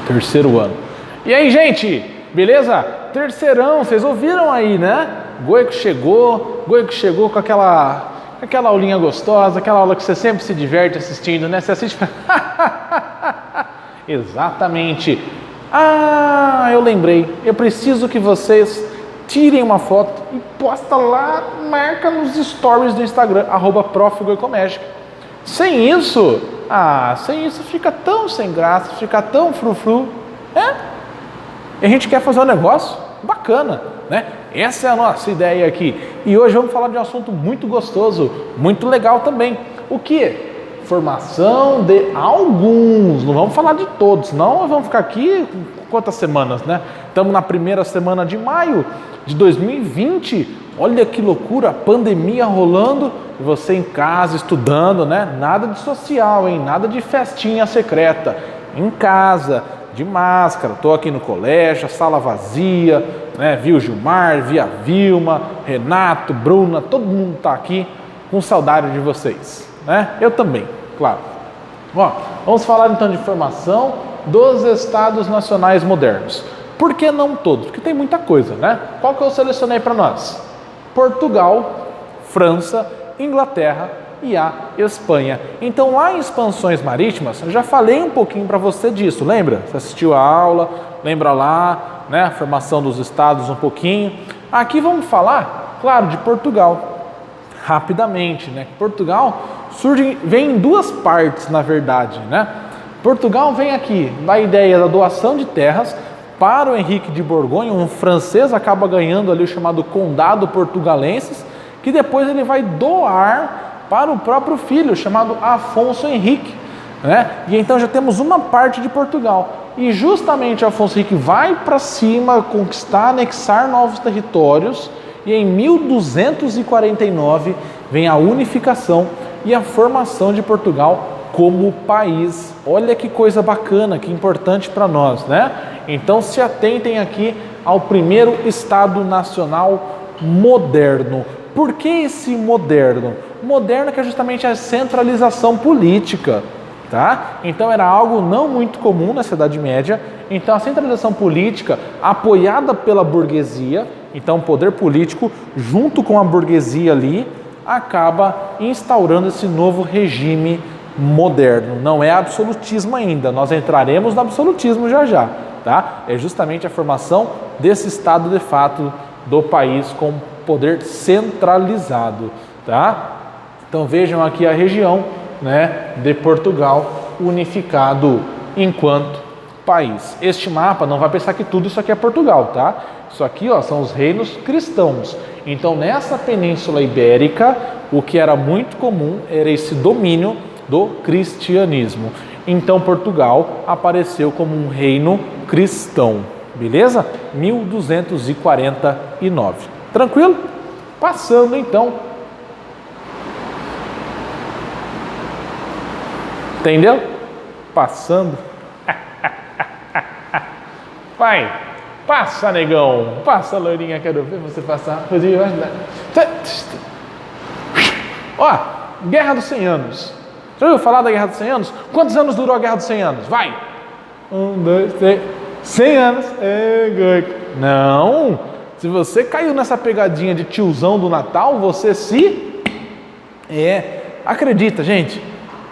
Terceiro ano. E aí, gente, beleza? Terceirão, vocês ouviram aí, né? Goico chegou com aquela aulinha gostosa, aquela aula que você sempre se diverte assistindo, né? Você assiste exatamente. Ah, eu lembrei. Eu preciso que vocês tirem uma foto e posta lá, marca nos stories do Instagram, @profgoicomagic. Sem isso fica tão sem graça, fica tão frufru, né? E a gente quer fazer um negócio bacana, né? Essa é a nossa ideia aqui. E hoje vamos falar de um assunto muito gostoso, muito legal também. O que? Formação de alguns, não vamos falar de todos, senão nós vamos ficar aqui quantas semanas, né? Estamos na primeira semana de maio de 2020, olha que loucura, pandemia rolando, e você em casa estudando, né? Nada de social, hein? Nada de festinha secreta, em casa, de máscara, estou aqui no colégio, a sala vazia, né? Vi o Gilmar, vi a Vilma, Renato, Bruna, todo mundo está aqui com saudade de vocês, né? Eu também, claro. Bom, vamos falar então de formação dos Estados Nacionais modernos. Por que não todos? Porque tem muita coisa, né? Qual que eu selecionei para nós? Portugal, França, Inglaterra e a Espanha. Então lá em expansões marítimas, eu já falei um pouquinho para você disso, lembra? Você assistiu a aula, lembra lá, né? A formação dos estados um pouquinho. Aqui vamos falar, claro, de Portugal, rapidamente, né? Portugal vem em duas partes, na verdade, né? Portugal vem aqui da ideia da doação de terras para o Henrique de Borgonha, um francês acaba ganhando ali o chamado Condado Portugalenses, que depois ele vai doar para o próprio filho, chamado Afonso Henrique, né? E então já temos uma parte de Portugal. E justamente Afonso Henrique vai para cima, conquistar, anexar novos territórios, e em 1249 vem a unificação e a formação de Portugal como país. Olha que coisa bacana, que importante para nós, né? Então se atentem aqui ao primeiro Estado Nacional moderno. Por que esse moderno? Moderno que é justamente a centralização política, tá? Então era algo não muito comum na Idade Média. Então a centralização política apoiada pela burguesia, então o poder político junto com a burguesia ali acaba instaurando esse novo regime moderno. Não é absolutismo ainda, nós entraremos no absolutismo já, tá? É justamente a formação desse estado de fato do país com poder centralizado, tá? Então vejam aqui a região, né, de Portugal unificado enquanto país. Este mapa, não vai pensar que tudo isso aqui é Portugal, tá? Isso aqui, ó, são os reinos cristãos. Então nessa Península Ibérica, o que era muito comum era esse domínio do cristianismo. Então Portugal apareceu como um reino cristão, beleza? 1249. Tranquilo? Passando então. Entendeu? Passando. Vai, passa, negão. Passa, loirinha, quero ver você passar. Ó, Guerra dos 100 Anos. Já ouviu falar da Guerra dos 100 Anos? Quantos anos durou a Guerra dos 100 Anos? Vai! 1, 2, 3... 100 anos. Não! Se você caiu nessa pegadinha de tiozão do Natal, você acredita, gente.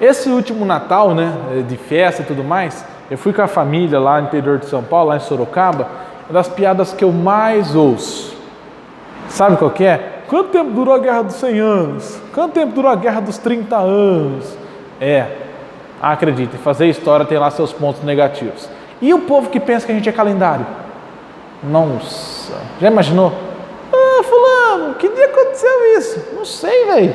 Esse último Natal, né, de festa e tudo mais, eu fui com a família lá no interior de São Paulo, lá em Sorocaba, uma das piadas que eu mais ouço. Sabe qual que é? Quanto tempo durou a Guerra dos 100 Anos? Quanto tempo durou a Guerra dos 30 anos? Acredita, fazer história tem lá seus pontos negativos. E o povo que pensa que a gente é calendário? Nossa, já imaginou? Fulano, que dia aconteceu isso? Não sei, velho.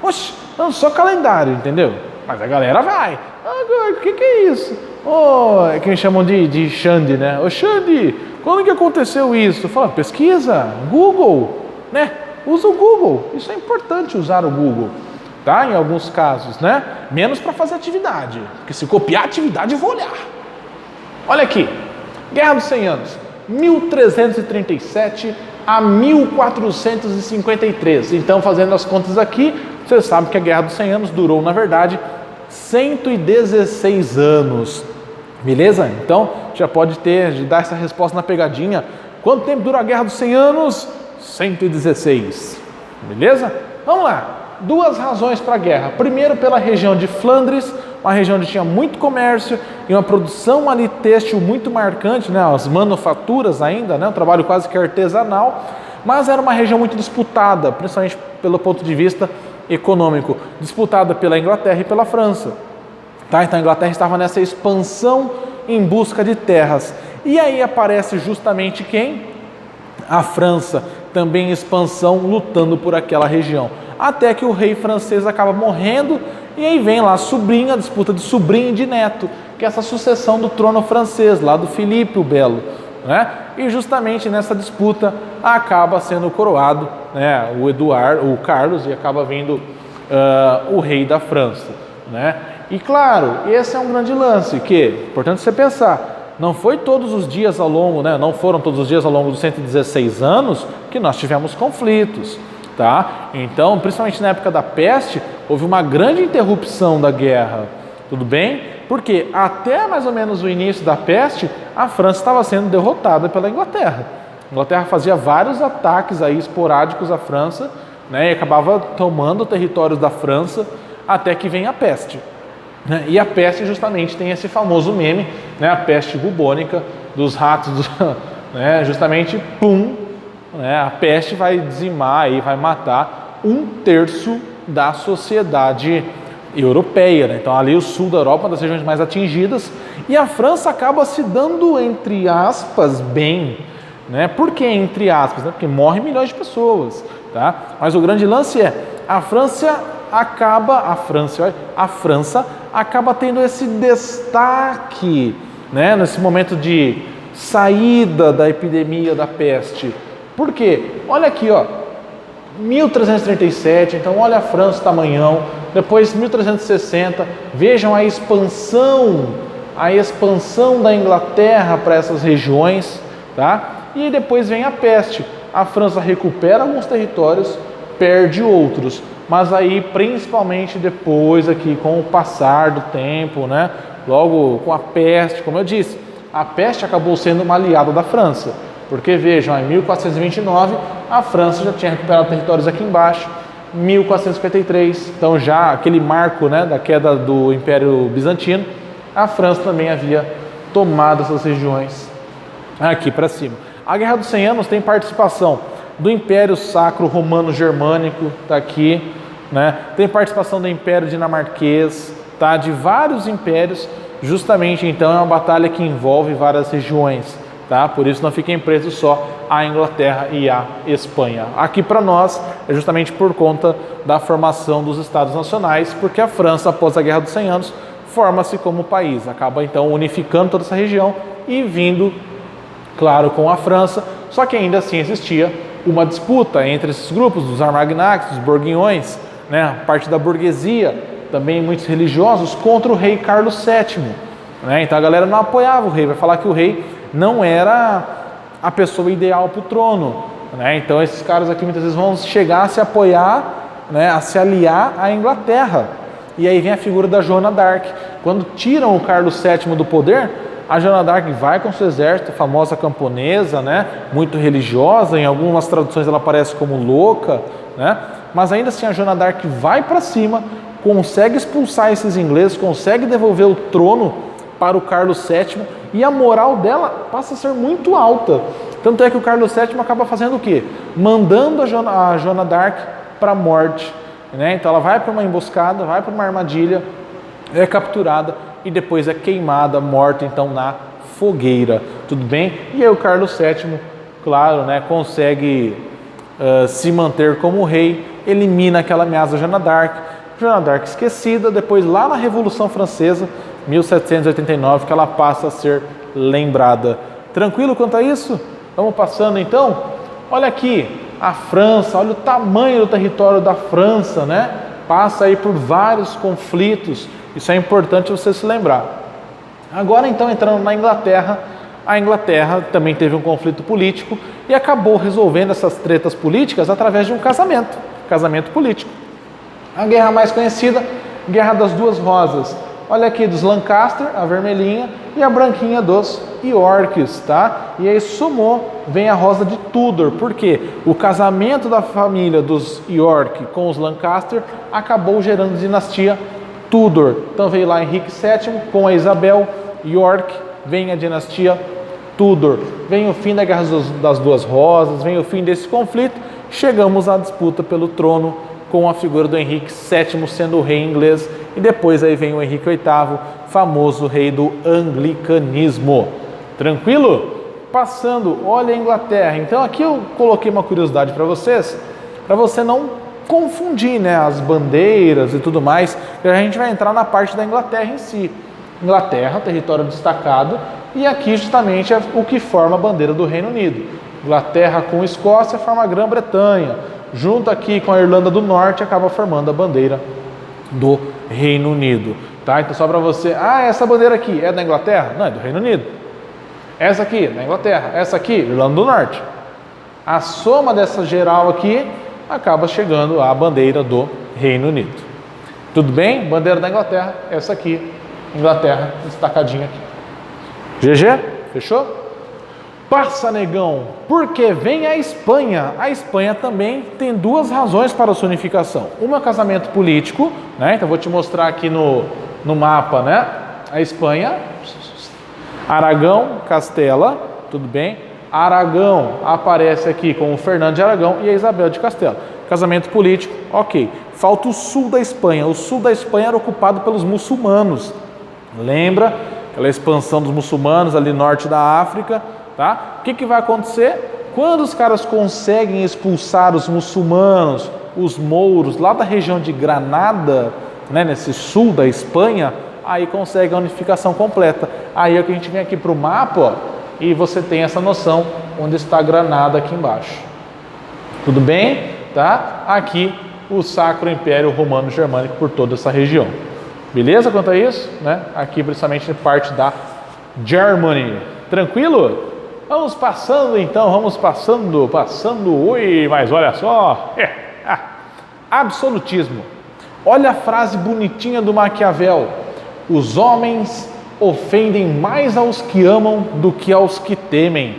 Oxe, eu não sou calendário, entendeu? Mas a galera vai. Agora, o que é isso? É que me chamam de Xande, né? Ô Xande, quando que aconteceu isso? Fala, pesquisa, Google, né? Usa o Google, isso é importante usar o Google, tá? Em alguns casos, né? Menos para fazer atividade, porque se copiar a atividade eu vou olhar. Olha aqui, Guerra dos 100 Anos, 1337 a 1453. Então, fazendo as contas aqui, você sabe que a Guerra dos 100 Anos durou, na verdade, 116 anos. Beleza? Então, já pode dar essa resposta na pegadinha. Quanto tempo dura a Guerra dos 100 Anos? 116. Beleza? Vamos lá. Duas razões para a guerra. Primeiro, pela região de Flandres, uma região onde tinha muito comércio e uma produção ali têxtil muito marcante, né? As manufaturas ainda, né? Um trabalho quase que artesanal, mas era uma região muito disputada, principalmente pelo ponto de vista econômico, disputada pela Inglaterra e pela França. Tá? Então a Inglaterra estava nessa expansão em busca de terras. E aí aparece justamente quem? A França, também em expansão, lutando por aquela região. Até que o rei francês acaba morrendo, e aí vem lá a disputa de sobrinho e de neto, que é essa sucessão do trono francês, lá do Filipe o Belo, né? E justamente nessa disputa acaba sendo coroado, né, o Carlos, e acaba vindo o rei da França, né? E claro, esse é um grande lance, que é importante você pensar, não foi todos os dias ao longo, né, não foram todos os dias ao longo dos 116 anos que nós tivemos conflitos. Tá? Então, principalmente na época da peste, houve uma grande interrupção da guerra, tudo bem? Porque até mais ou menos o início da peste, a França estava sendo derrotada pela Inglaterra. A Inglaterra fazia vários ataques aí esporádicos à França, né, e acabava tomando territórios da França até que vem a peste. Né? E a peste justamente tem esse famoso meme, né, a peste bubônica dos ratos, né, justamente, pum, né, a peste vai dizimar e vai matar 1/3 da sociedade europeia. Né? Então ali o sul da Europa é uma das regiões mais atingidas, e a França acaba se dando, entre aspas, bem. Né? Por que entre aspas? Né? Porque morrem milhões de pessoas. Tá? Mas o grande lance é, a França acaba tendo esse destaque, né, nesse momento de saída da epidemia da peste. Por quê? Olha aqui, ó, 1337, então olha a França, tamanhão, depois 1360, vejam a expansão da Inglaterra para essas regiões, tá? E depois vem a peste, a França recupera alguns territórios, perde outros, mas aí principalmente depois aqui com o passar do tempo, né? Logo com a peste, como eu disse, a peste acabou sendo uma aliada da França. Porque vejam, em 1429 a França já tinha recuperado territórios aqui embaixo, 1453, então já aquele marco, né, da queda do Império Bizantino, a França também havia tomado essas regiões aqui para cima. A Guerra dos 100 Anos tem participação do Império Sacro Romano Germânico, está aqui, né, tem participação do Império Dinamarquês, tá, de vários impérios, justamente então é uma batalha que envolve várias regiões. Tá? Por isso não fiquem presos só a Inglaterra e a Espanha. Aqui para nós é justamente por conta da formação dos Estados Nacionais, porque a França, após a Guerra dos 100 Anos, forma-se como país, acaba então unificando toda essa região e vindo, claro, com a França, só que ainda assim existia uma disputa entre esses grupos, dos Armagnacs, dos Borguinhões, né? Parte da burguesia, também muitos religiosos, contra o rei Carlos VII. Né? Então a galera não apoiava o rei, vai falar que o rei não era a pessoa ideal para o trono, né? Então esses caras aqui muitas vezes vão chegar a se apoiar, né, a se aliar à Inglaterra. E aí vem a figura da Joana d'Arc. Quando tiram o Carlos VII do poder, a Joana d'Arc vai com seu exército, a famosa camponesa, né, muito religiosa, em algumas traduções ela aparece como louca, né? Mas ainda assim a Joana d'Arc vai para cima, consegue expulsar esses ingleses, consegue devolver o trono para o Carlos VII, e a moral dela passa a ser muito alta. Tanto é que o Carlos VII acaba fazendo o quê? Mandando a Joana d'Arc para a morte. Né? Então ela vai para uma emboscada, vai para uma armadilha, é capturada e depois é queimada, morta então na fogueira. Tudo bem? E aí o Carlos VII, claro, né, consegue se manter como rei, elimina aquela ameaça da Joana d'Arc. Joana d'Arc esquecida, depois lá na Revolução Francesa, 1789, que ela passa a ser lembrada. Tranquilo quanto a isso? Vamos passando então? Olha aqui, a França, olha o tamanho do território da França, né? Passa aí por vários conflitos, isso é importante você se lembrar. Agora então, entrando na Inglaterra, a Inglaterra também teve um conflito político e acabou resolvendo essas tretas políticas através de um casamento político. A guerra mais conhecida, Guerra das Duas Rosas. Olha aqui, dos Lancaster, a vermelhinha, e a branquinha dos Yorks, tá? E aí somou, vem a rosa de Tudor. Por quê? O casamento da família dos York com os Lancaster acabou gerando dinastia Tudor. Então veio lá Henrique VII com a Isabel York, vem a dinastia Tudor. Vem o fim da Guerra das Duas Rosas, vem o fim desse conflito, chegamos à disputa pelo trono com a figura do Henrique VII sendo o rei inglês, e depois aí vem o Henrique VIII, famoso rei do anglicanismo. Tranquilo? Passando, olha a Inglaterra. Então aqui eu coloquei uma curiosidade para você não confundir, né, as bandeiras e tudo mais, que a gente vai entrar na parte da Inglaterra em si. Inglaterra, território destacado, e aqui justamente é o que forma a bandeira do Reino Unido. Inglaterra com Escócia forma a Grã-Bretanha. Junto aqui com a Irlanda do Norte, acaba formando a bandeira do Reino Unido. Tá? Então, só para você... essa bandeira aqui é da Inglaterra? Não, é do Reino Unido. Essa aqui, da Inglaterra. Essa aqui, Irlanda do Norte. A soma dessa geral aqui acaba chegando à bandeira do Reino Unido. Tudo bem? Bandeira da Inglaterra, essa aqui, Inglaterra, destacadinha aqui. GG? Fechou? Passa, negão, porque vem a Espanha. A Espanha também tem duas razões para a sua unificação. Uma é o casamento político, né? Então vou te mostrar aqui no mapa, né? A Espanha, Aragão, Castela, tudo bem? Aragão aparece aqui com o Fernando de Aragão e a Isabel de Castela. Casamento político, ok. Falta o sul da Espanha. O sul da Espanha era ocupado pelos muçulmanos. Lembra aquela expansão dos muçulmanos ali norte da África? Tá? O que vai acontecer? Quando os caras conseguem expulsar os muçulmanos, os mouros, lá da região de Granada, né, nesse sul da Espanha, aí consegue a unificação completa. Aí é que a gente vem aqui para o mapa, ó, e você tem essa noção onde está Granada aqui embaixo. Tudo bem? Tá? Aqui o Sacro Império Romano Germânico por toda essa região. Beleza quanto a isso? Né? Aqui principalmente parte da Germany. Tranquilo? Vamos passando então, passando. Ui, mas olha só. Absolutismo. Olha a frase bonitinha do Maquiavel. Os homens ofendem mais aos que amam do que aos que temem.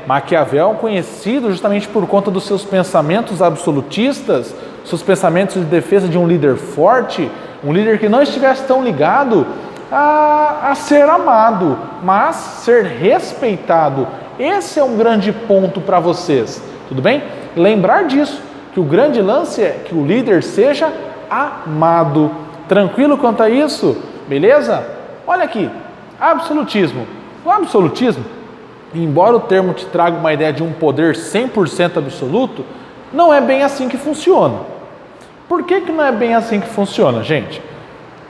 Maquiavel é conhecido justamente por conta dos seus pensamentos absolutistas, seus pensamentos de defesa de um líder forte, um líder que não estivesse tão ligado a ser amado, mas ser respeitado. Esse é um grande ponto para vocês, tudo bem? Lembrar disso, que o grande lance é que o líder seja amado. Tranquilo quanto a isso? Beleza? Olha aqui, absolutismo. O absolutismo, embora o termo te traga uma ideia de um poder 100% absoluto, não é bem assim que funciona. Por que não é bem assim que funciona, gente?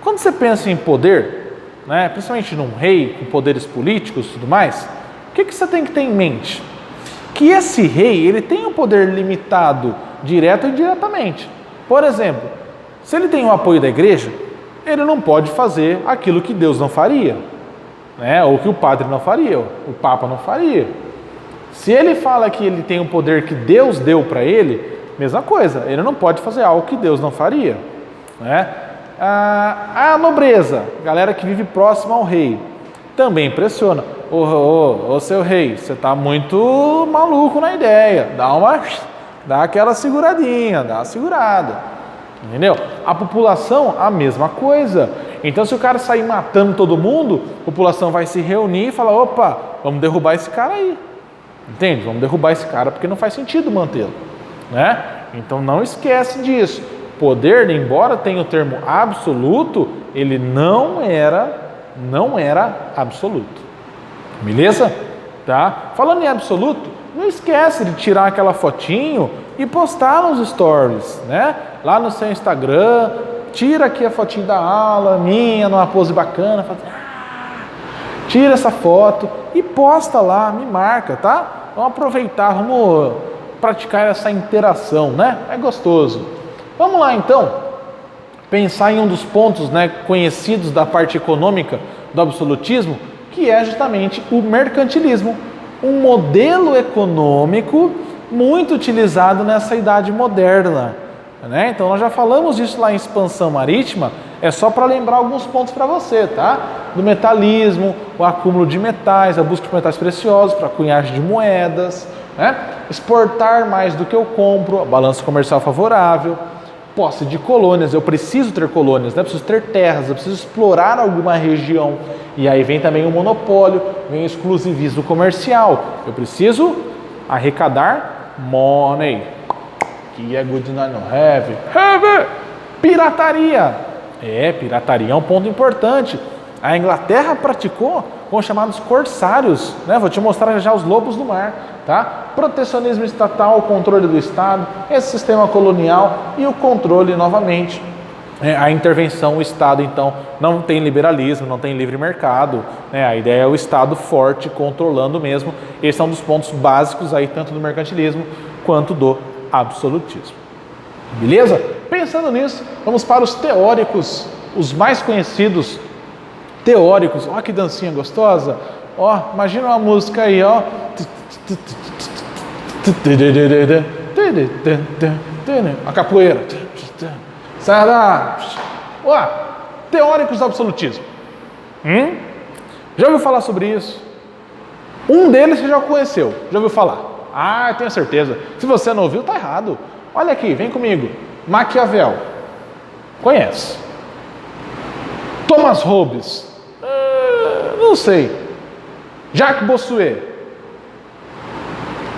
Quando você pensa em poder, né, principalmente num rei com poderes políticos e tudo mais, o que você tem que ter em mente? Que esse rei, ele tem um poder limitado, direto e indiretamente. Por exemplo, se ele tem o apoio da igreja, ele não pode fazer aquilo que Deus não faria, né, ou que o padre não faria, o papa não faria. Se ele fala que ele tem um poder que Deus deu para ele, mesma coisa, ele não pode fazer algo que Deus não faria, né? A nobreza, galera que vive próximo ao rei, também impressiona. Ô seu rei, você está muito maluco na ideia, dá aquela seguradinha, dá uma segurada, entendeu? A população, a mesma coisa. Então se o cara sair matando todo mundo, a população vai se reunir e falar, opa, vamos derrubar esse cara aí, entende? Vamos derrubar esse cara porque não faz sentido mantê-lo, né? Então não esquece disso. Poder, embora tenha o termo absoluto, ele não era absoluto. Beleza? Tá? Falando em absoluto, não esquece de tirar aquela fotinho e postar nos stories, né? Lá no seu Instagram, tira aqui a fotinho da aula, minha, numa pose bacana, tira essa foto e posta lá, me marca, tá? Vamos aproveitar, vamos praticar essa interação, né? É gostoso. Vamos lá então, pensar em um dos pontos, né, conhecidos da parte econômica do absolutismo, que é justamente o mercantilismo, um modelo econômico muito utilizado nessa idade moderna, né? Então nós já falamos disso lá em Expansão Marítima, É só para lembrar alguns pontos para você, tá? Do metalismo, o acúmulo de metais, a busca de metais preciosos para cunhagem de moedas, né? Exportar mais do que eu compro, a balança comercial favorável, posse de colônias, eu preciso ter colônias, né? Eu preciso ter terras, eu preciso explorar alguma região. E aí vem também o monopólio, vem o exclusivismo comercial. Eu preciso arrecadar money. Que é good not no have. Have! Pirataria. Pirataria é um ponto importante. A Inglaterra praticou com os chamados corsários, né? Vou te mostrar já os lobos do mar, tá? Protecionismo estatal, o controle do Estado, esse sistema colonial e o controle novamente. A intervenção, o Estado, então, não tem liberalismo, não tem livre mercado, né? A ideia é o Estado forte, controlando mesmo. Esse é um dos pontos básicos aí, tanto do mercantilismo quanto do absolutismo. Beleza? Pensando nisso, vamos para os teóricos, os mais conhecidos teóricos. Ó, que dancinha gostosa. Ó, imagina uma música aí, ó. A capoeira. Ó, teóricos do absolutismo. Já ouviu falar sobre isso? Um deles você já conheceu, já ouviu falar? Ah, tenho certeza. Se você não ouviu, tá errado. Olha aqui, vem comigo. Maquiavel. Conhece. Thomas Hobbes. Não sei. Jacques Bossuet.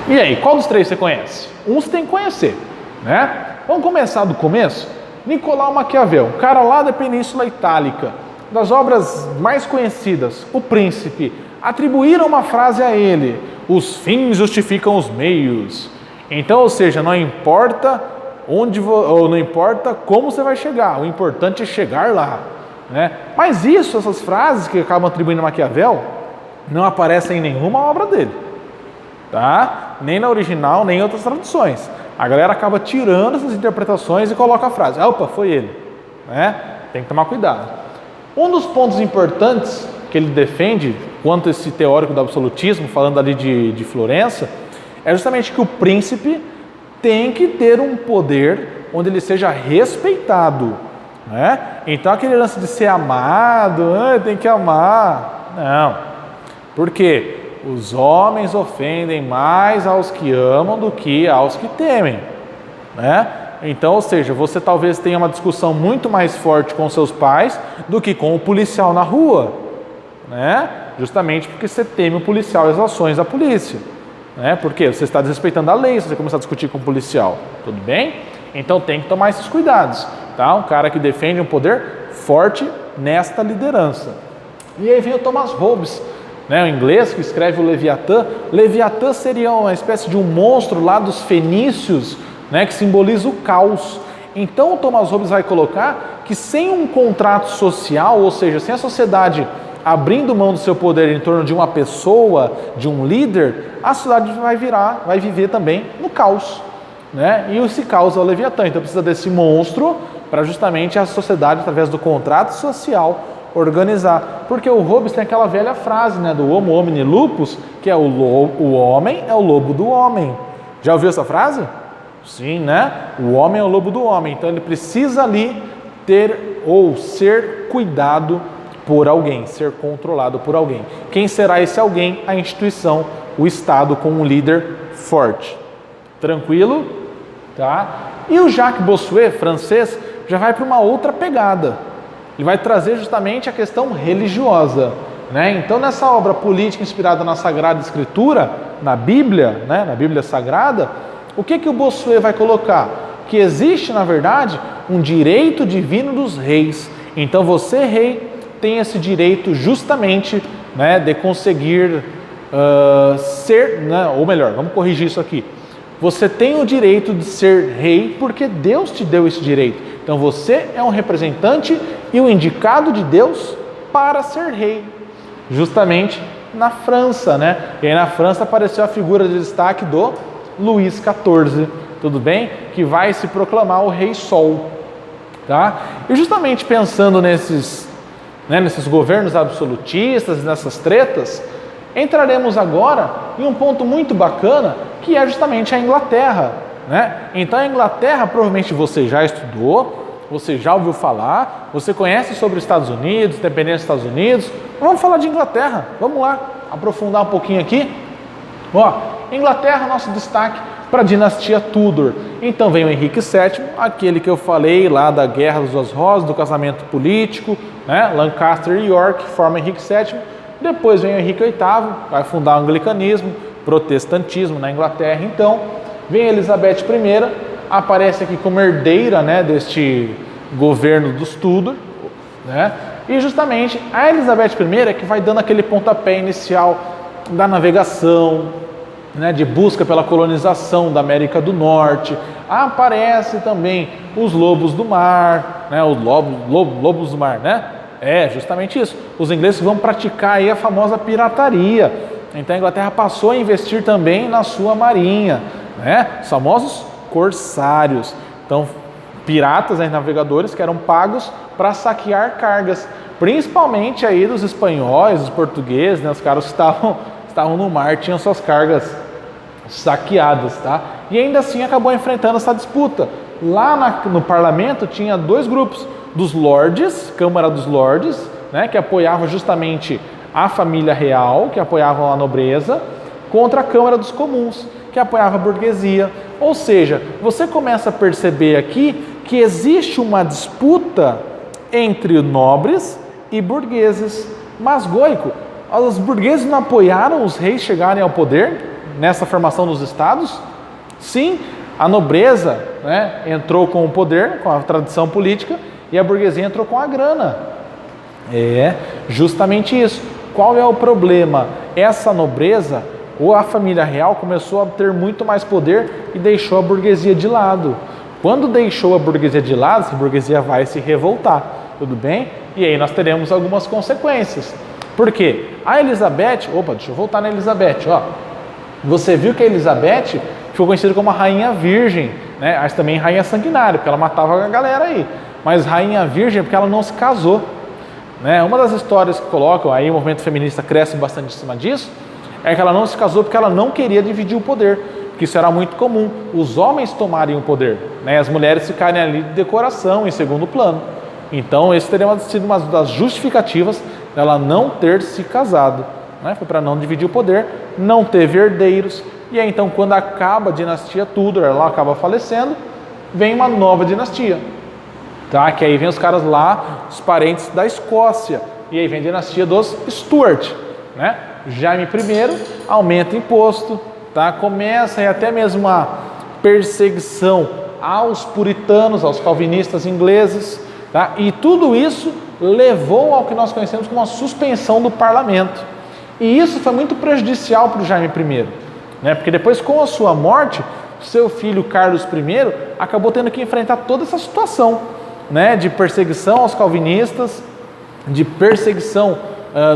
E aí, qual dos três você conhece? Um você tem que conhecer, né? Vamos começar do começo? Nicolau Maquiavel, um cara lá da Península Itálica, das obras mais conhecidas, O Príncipe, atribuíram uma frase a ele: os fins justificam os meios. Então, ou seja, não importa onde ou não importa como você vai chegar, o importante é chegar lá, né? Mas essas frases que acabam atribuindo a Maquiavel, não aparecem em nenhuma obra dele, tá? Nem na original, nem em outras traduções. A galera acaba tirando essas interpretações e coloca a frase: opa, foi ele, né? Tem que tomar cuidado. Um dos pontos importantes que ele defende quanto a esse teórico do absolutismo, falando ali de Florença, é justamente que o príncipe tem que ter um poder onde ele seja respeitado, né? Então aquele lance de ser amado, tem que amar, não. Por quê? Os homens ofendem mais aos que amam do que aos que temem, né? Então, ou seja, você talvez tenha uma discussão muito mais forte com seus pais do que com o policial na rua, né? Justamente porque você teme o policial e as ações da polícia, né? Porque você está desrespeitando a lei se você começar a discutir com o policial, tudo bem? Então tem que tomar esses cuidados, tá? Um cara que defende um poder forte nesta liderança. E aí vem o Thomas Hobbes, né, o inglês que escreve o Leviatã. Leviatã seria uma espécie de um monstro lá dos fenícios, né, que simboliza o caos. Então o Thomas Hobbes vai colocar que sem um contrato social, ou seja, sem a sociedade abrindo mão do seu poder em torno de uma pessoa, de um líder, a sociedade vai viver também no caos, né? E esse caos é o Leviatã. Então precisa desse monstro para justamente a sociedade, através do contrato social, organizar. Porque o Hobbes tem aquela velha frase, né, do homo homini lupus, que é o homem é o lobo do homem. Já ouviu essa frase? Sim, né? O homem é o lobo do homem. Então ele precisa ali ter ou ser cuidado por alguém, ser controlado por alguém. Quem será esse alguém? A instituição, o Estado com um líder forte. Tranquilo? Tá? E o Jacques Bossuet, francês, já vai para uma outra pegada. Ele vai trazer justamente a questão religiosa, né? Então, nessa obra política inspirada na Sagrada Escritura, na Bíblia, né? Na Bíblia Sagrada, o que o Bossuet vai colocar? Que existe, na verdade, um direito divino dos reis. Então, você, rei, tem esse direito justamente, né, de conseguir ser, né, ou melhor, vamos corrigir isso aqui. Você tem o direito de ser rei porque Deus te deu esse direito. Então você é um representante e o indicado de Deus para ser rei. Justamente na França, né? E aí na França apareceu a figura de destaque do Luís XIV, tudo bem? Que vai se proclamar o Rei Sol, tá? E justamente pensando nesses governos absolutistas, nessas tretas, entraremos agora em um ponto muito bacana, que é justamente a Inglaterra, né? Então a Inglaterra, provavelmente você já estudou, você já ouviu falar, você conhece sobre os Estados Unidos, independência dos Estados Unidos. Vamos falar de Inglaterra, vamos lá, aprofundar um pouquinho aqui. Ó, Inglaterra, nosso destaque para a dinastia Tudor. Então vem o Henrique VII, aquele que eu falei lá da Guerra das Duas Rosas, do casamento político, né? Lancaster e York forma Henrique VII. Depois vem o Henrique VIII, vai fundar o anglicanismo, protestantismo na Inglaterra. Então vem Elizabeth I, aparece aqui como herdeira, né, deste governo dos Tudor, né? E justamente a Elizabeth I é que vai dando aquele pontapé inicial da navegação, né, de busca pela colonização da América do Norte. Aparece também os lobos do mar, né, os lobos do mar, né? É justamente isso. Os ingleses vão praticar aí a famosa pirataria. Então a Inglaterra passou a investir também na sua marinha, né? Os famosos corsários. Então piratas, né, navegadores que eram pagos para saquear cargas, principalmente aí dos espanhóis, dos portugueses, né, os caras que estavam no mar, tinham suas cargas saqueadas, tá? E ainda assim acabou enfrentando essa disputa. Lá no parlamento tinha dois grupos, dos lords, Câmara dos Lords, né, que apoiavam justamente a família real, que apoiavam a nobreza, contra a Câmara dos Comuns, que apoiava a burguesia. Ou seja, você começa a perceber aqui que existe uma disputa entre nobres e burgueses. Mas, Goico, os burgueses não apoiaram os reis chegarem ao poder nessa formação dos estados? Sim, a nobreza, né, entrou com o poder, com a tradição política, e a burguesia entrou com a grana. É justamente isso. Qual é o problema? Essa nobreza, ou a família real, começou a ter muito mais poder e deixou a burguesia de lado. Quando deixou a burguesia de lado, essa burguesia vai se revoltar, tudo bem? E aí nós teremos algumas consequências. Por quê? A Elizabeth, deixa eu voltar na Elizabeth, ó. Você viu que a Elizabeth ficou conhecida como a Rainha Virgem, né? Mas também Rainha Sanguinária, porque ela matava a galera aí. Mas Rainha Virgem porque ela não se casou, né? Uma das histórias que colocam, aí o movimento feminista cresce bastante em cima disso, é que ela não se casou porque ela não queria dividir o poder, porque isso era muito comum, os homens tomarem o poder, né? As mulheres ficarem ali de decoração, em segundo plano. Então, esse teria sido uma das justificativas dela não ter se casado, né? Foi para não dividir o poder, não teve herdeiros, e aí então quando acaba a dinastia Tudor, ela acaba falecendo, vem uma nova dinastia, tá? Que aí vem os caras lá, os parentes da Escócia, e aí vem a dinastia dos Stuart, né? Jaime I aumenta imposto, tá? Começa aí até mesmo uma perseguição aos puritanos, aos calvinistas ingleses, tá? E tudo isso levou ao que nós conhecemos como a suspensão do parlamento. E isso foi muito prejudicial para o Jaime I, né? Porque depois, com a sua morte, seu filho Carlos I acabou tendo que enfrentar toda essa situação, né? De perseguição aos calvinistas, de perseguição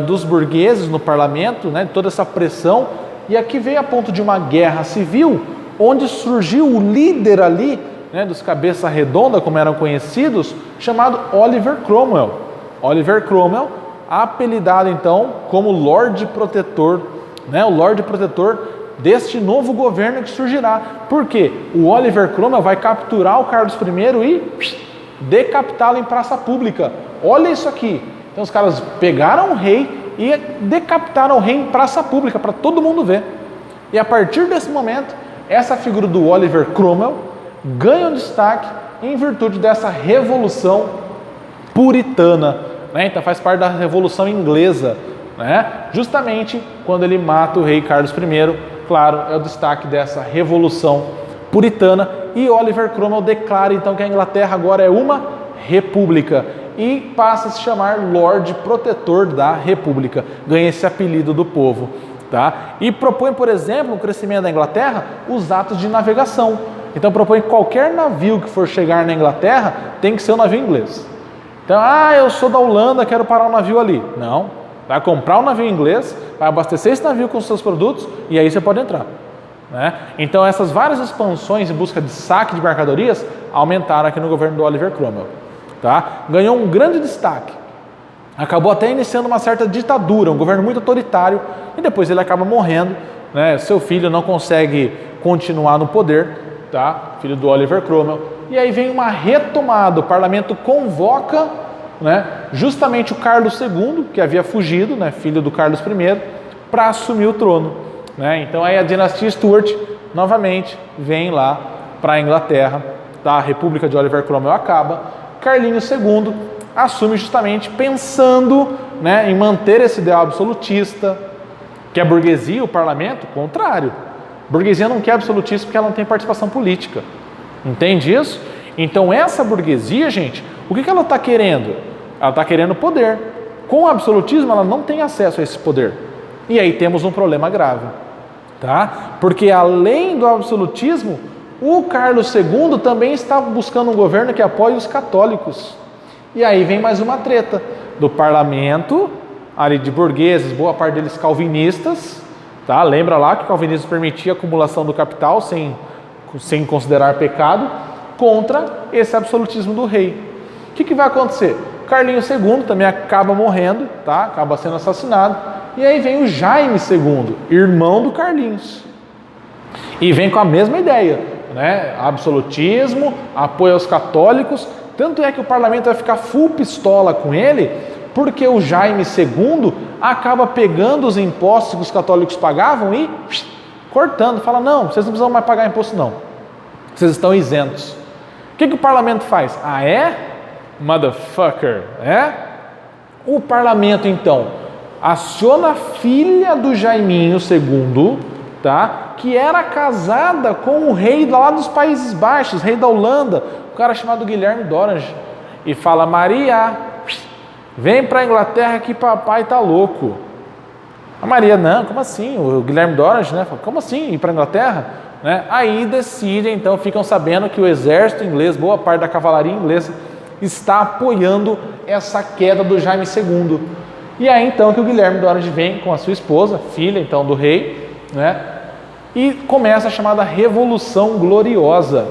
dos burgueses no parlamento, né? Toda essa pressão. E aqui veio a ponto de uma guerra civil, onde surgiu o líder ali, né, dos cabeça redonda, como eram conhecidos, chamado Oliver Cromwell. Oliver Cromwell, apelidado então como Lorde Protetor, né, o Lorde Protetor deste novo governo que surgirá. Por quê? O Oliver Cromwell vai capturar o Carlos I e decapitá-lo em praça pública. Olha isso aqui. Então os caras pegaram o rei e decapitaram o rei em praça pública para todo mundo ver. E a partir desse momento, essa figura do Oliver Cromwell ganha um destaque em virtude dessa revolução puritana, né? Então faz parte da Revolução Inglesa, né? Justamente quando ele mata o rei Carlos I, claro, é o destaque dessa revolução puritana. E Oliver Cromwell declara então que a Inglaterra agora é uma república e passa a se chamar Lorde Protetor da República, ganha esse apelido do povo, tá? E propõe, por exemplo, o crescimento da Inglaterra, os atos de navegação. Então propõe que qualquer navio que for chegar na Inglaterra tem que ser um navio inglês. Então, eu sou da Holanda, quero parar um navio ali. Não, vai comprar um navio inglês, vai abastecer esse navio com os seus produtos e aí você pode entrar, né? Então essas várias expansões em busca de saque de mercadorias aumentaram aqui no governo do Oliver Cromwell, tá? Ganhou um grande destaque, acabou até iniciando uma certa ditadura, um governo muito autoritário, e depois ele acaba morrendo, né? Seu filho não consegue continuar no poder, tá? Filho do Oliver Cromwell. E aí vem uma retomada, o parlamento convoca, né, justamente o Carlos II, que havia fugido, né, filho do Carlos I, para assumir o trono, né? Então aí a dinastia Stuart novamente vem lá para a Inglaterra, tá? A República de Oliver Cromwell acaba, Carlinhos II assume justamente pensando, né, em manter esse ideal absolutista, que a burguesia, o parlamento, contrário. A burguesia não quer absolutismo porque ela não tem participação política. Entende isso? Então essa burguesia, gente, o que ela está querendo? Ela está querendo poder. Com o absolutismo ela não tem acesso a esse poder. E aí temos um problema grave, tá? Porque além do absolutismo, o Carlos II também está buscando um governo que apoie os católicos. E aí vem mais uma treta do parlamento, ali de burgueses, boa parte deles calvinistas, tá? Lembra lá que o calvinismo permitia a acumulação do capital sem considerar pecado, contra esse absolutismo do rei. O que vai acontecer? Carlinhos II também acaba morrendo, tá? Acaba sendo assassinado, e aí vem o Jaime II, irmão do Carlinhos, e vem com a mesma ideia, né? Absolutismo, apoio aos católicos. Tanto é que o parlamento vai ficar full pistola com ele, porque o Jaime II acaba pegando os impostos que os católicos pagavam e cortando. Fala, não, vocês não precisam mais pagar imposto não. Vocês estão isentos. O que o parlamento faz? Ah, é? Motherfucker, é? O parlamento, então, aciona a filha do Jaiminho II, tá? Que era casada com o rei lá dos Países Baixos, rei da Holanda, um cara chamado Guilherme d'Orange, e fala, Maria, vem para a Inglaterra que papai tá louco. A Maria, não, como assim? O Guilherme d'Orange, né? Fala, como assim ir para a Inglaterra? Né? Aí decidem, então, ficam sabendo que o exército inglês, boa parte da cavalaria inglesa, está apoiando essa queda do Jaime II. E aí, então, que o Guilherme d'Orange vem com a sua esposa, filha, então, do rei, né? E começa a chamada Revolução Gloriosa.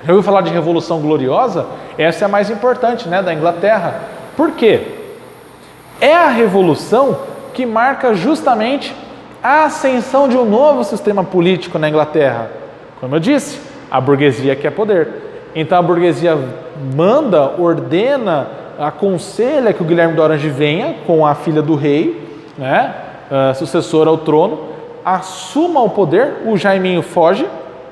Já ouviu falar de Revolução Gloriosa? Essa é a mais importante, né, da Inglaterra. Por quê? É a revolução que marca justamente a ascensão de um novo sistema político na Inglaterra. Como eu disse, a burguesia quer poder. Então a burguesia manda, ordena, aconselha que o Guilherme d'Orange venha com a filha do rei, né, sucessora ao trono, assuma o poder. O Jaiminho foge,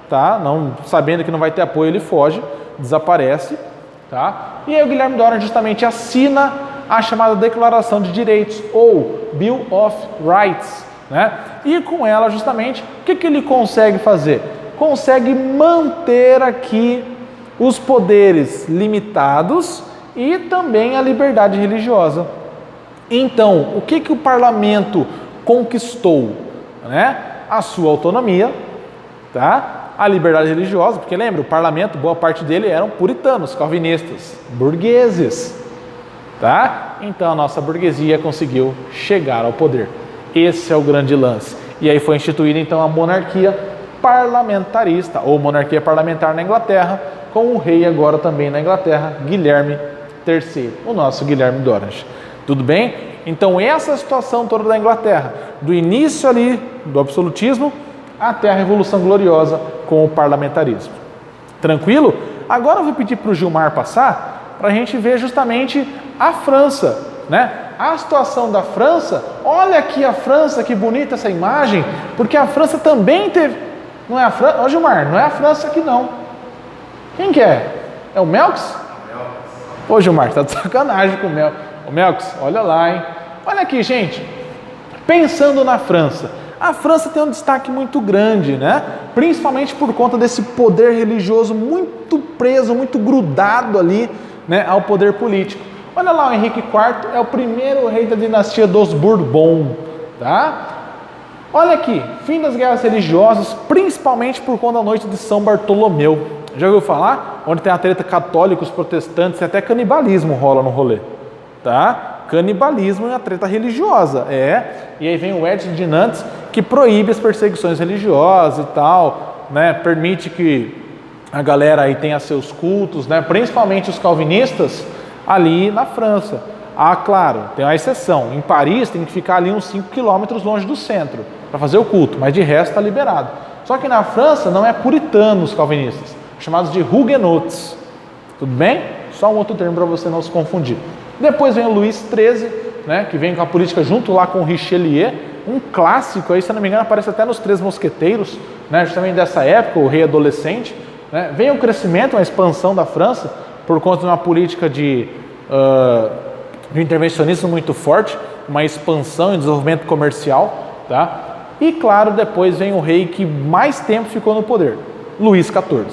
tá? Não, sabendo que não vai ter apoio, ele foge, desaparece, tá? E aí o Guilherme d'Orange justamente assina a chamada Declaração de Direitos, ou Bill of Rights, né? E com ela justamente, o que ele consegue fazer? Consegue manter aqui os poderes limitados e também a liberdade religiosa. Então, o que o parlamento conquistou? Né? A sua autonomia, tá? A liberdade religiosa, porque lembra, o parlamento, boa parte dele eram puritanos, calvinistas, burgueses, tá? Então a nossa burguesia conseguiu chegar ao poder. Esse é o grande lance. E aí foi instituída então a monarquia parlamentarista, ou monarquia parlamentar na Inglaterra, com o rei agora também na Inglaterra, Guilherme III, o nosso Guilherme d'Orange. Tudo bem? Então essa situação toda da Inglaterra, do início ali do absolutismo até a Revolução Gloriosa com o parlamentarismo. Tranquilo? Agora eu vou pedir para o Gilmar passar para a gente ver justamente a França, né? A situação da França. Olha aqui a França, que bonita essa imagem, porque a França também teve... Não é a França? Ô Gilmar, não é a França aqui não. Quem que é? É o Melks? Ô Gilmar, tá de sacanagem com o Melks. Ô Melks, olha lá, hein? Olha aqui, gente. Pensando na França. A França tem um destaque muito grande, né? Principalmente por conta desse poder religioso muito preso, muito grudado ali, né, ao poder político. Olha lá, o Henrique IV é o primeiro rei da dinastia dos Bourbon, tá? Olha aqui, fim das guerras religiosas, principalmente por conta da noite de São Bartolomeu. Já ouviu falar? Onde tem a treta católicos, protestantes, e até canibalismo rola no rolê, tá? Canibalismo é a treta religiosa, E aí vem o Edito de Nantes, que proíbe as perseguições religiosas e tal, né? Permite que a galera aí tenha seus cultos, né? Principalmente os calvinistas ali na França. Ah, claro, tem uma exceção. Em Paris tem que ficar ali uns 5 quilômetros longe do centro para fazer o culto, mas de resto está liberado. Só que na França não é puritanos calvinistas, chamados de huguenots. Tudo bem? Só um outro termo para você não se confundir. Depois vem o Luís XIII, né, que vem com a política junto lá com o Richelieu, um clássico aí, se não me engano, aparece até nos Três Mosqueteiros, né, justamente dessa época, o rei adolescente. Né, vem o crescimento, a expansão da França, por conta de uma política de intervencionismo muito forte, uma expansão e desenvolvimento comercial, tá? E claro, depois vem o rei que mais tempo ficou no poder, Luís XIV,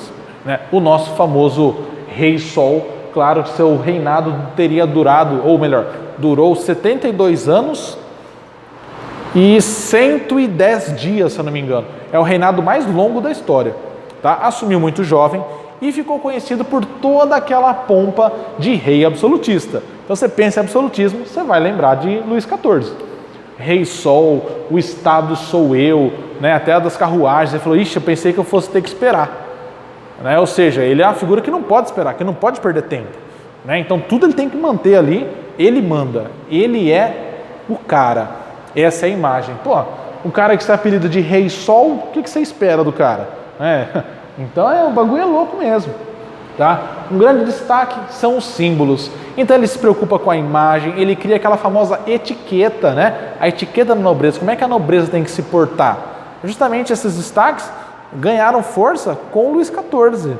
né? O nosso famoso Rei Sol. Claro que seu reinado teria durado, ou melhor, durou 72 anos e 110 dias, se eu não me engano. É o reinado mais longo da história, tá? Assumiu muito jovem e ficou conhecido por toda aquela pompa de rei absolutista. Então você pensa em absolutismo, você vai lembrar de Luís XIV. Rei Sol, o Estado sou eu, né? Até a das carruagens. Ele falou, ixi, eu pensei que eu fosse ter que esperar. Né? Ou seja, ele é a figura que não pode esperar, que não pode perder tempo. Né? Então tudo ele tem que manter ali, ele manda, ele é o cara. Essa é a imagem. Pô, o cara que está apelido de Rei Sol, o que você espera do cara? Então o bagulho é louco mesmo. Tá? Um grande destaque são os símbolos. Então ele se preocupa com a imagem, ele cria aquela famosa etiqueta, né? A etiqueta da nobreza. Como é que a nobreza tem que se portar? Justamente esses destaques ganharam força com o Luís XIV.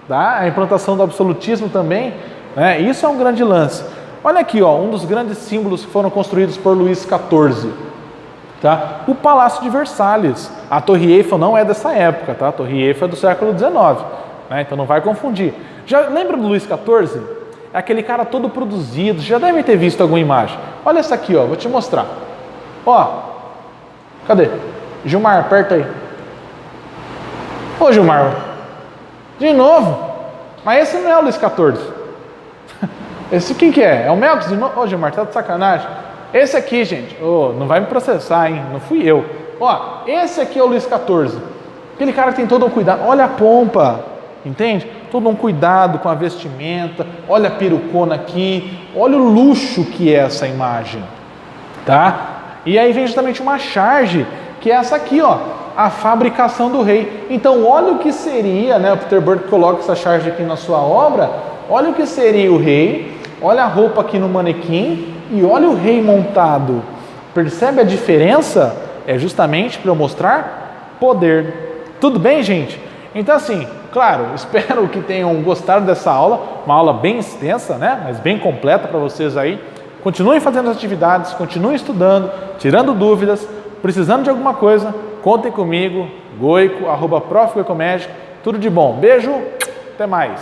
Tá? A implantação do absolutismo também, né? Isso é um grande lance. Olha aqui, ó, um dos grandes símbolos que foram construídos por Luís XIV. Tá? O Palácio de Versalhes. A Torre Eiffel não é dessa época, tá? A Torre Eiffel é do século XIX. Né? Então não vai confundir. Já lembra do Luís XIV? É aquele cara todo produzido, já devem ter visto alguma imagem. Olha essa aqui, ó, vou te mostrar. Ó, cadê? Gilmar, aperta aí. Ô Gilmar, de novo? Mas esse não é o Luís XIV. Esse quem que é? É o Melquiades de novo? Ô Gilmar, tá de sacanagem? Esse aqui, gente, não vai me processar, hein? Não fui eu. Ó, esse aqui é o Luís XIV. Aquele cara que tem todo um cuidado. Olha a pompa, entende? Todo um cuidado com a vestimenta. Olha a perucona aqui. Olha o luxo que é essa imagem, tá? E aí vem justamente uma charge, que é essa aqui, ó. A fabricação do rei. Então, olha o que seria, né? O Peter Burke coloca essa charge aqui na sua obra. Olha o que seria o rei. Olha a roupa aqui no manequim. E olha o rei montado. Percebe a diferença? É justamente para eu mostrar poder. Tudo bem, gente? Então, assim, claro, espero que tenham gostado dessa aula. Uma aula bem extensa, né? Mas bem completa para vocês aí. Continuem fazendo as atividades, continuem estudando, tirando dúvidas. Precisando de alguma coisa, contem comigo. Goico, @profgoicomagic. Tudo de bom. Beijo, até mais.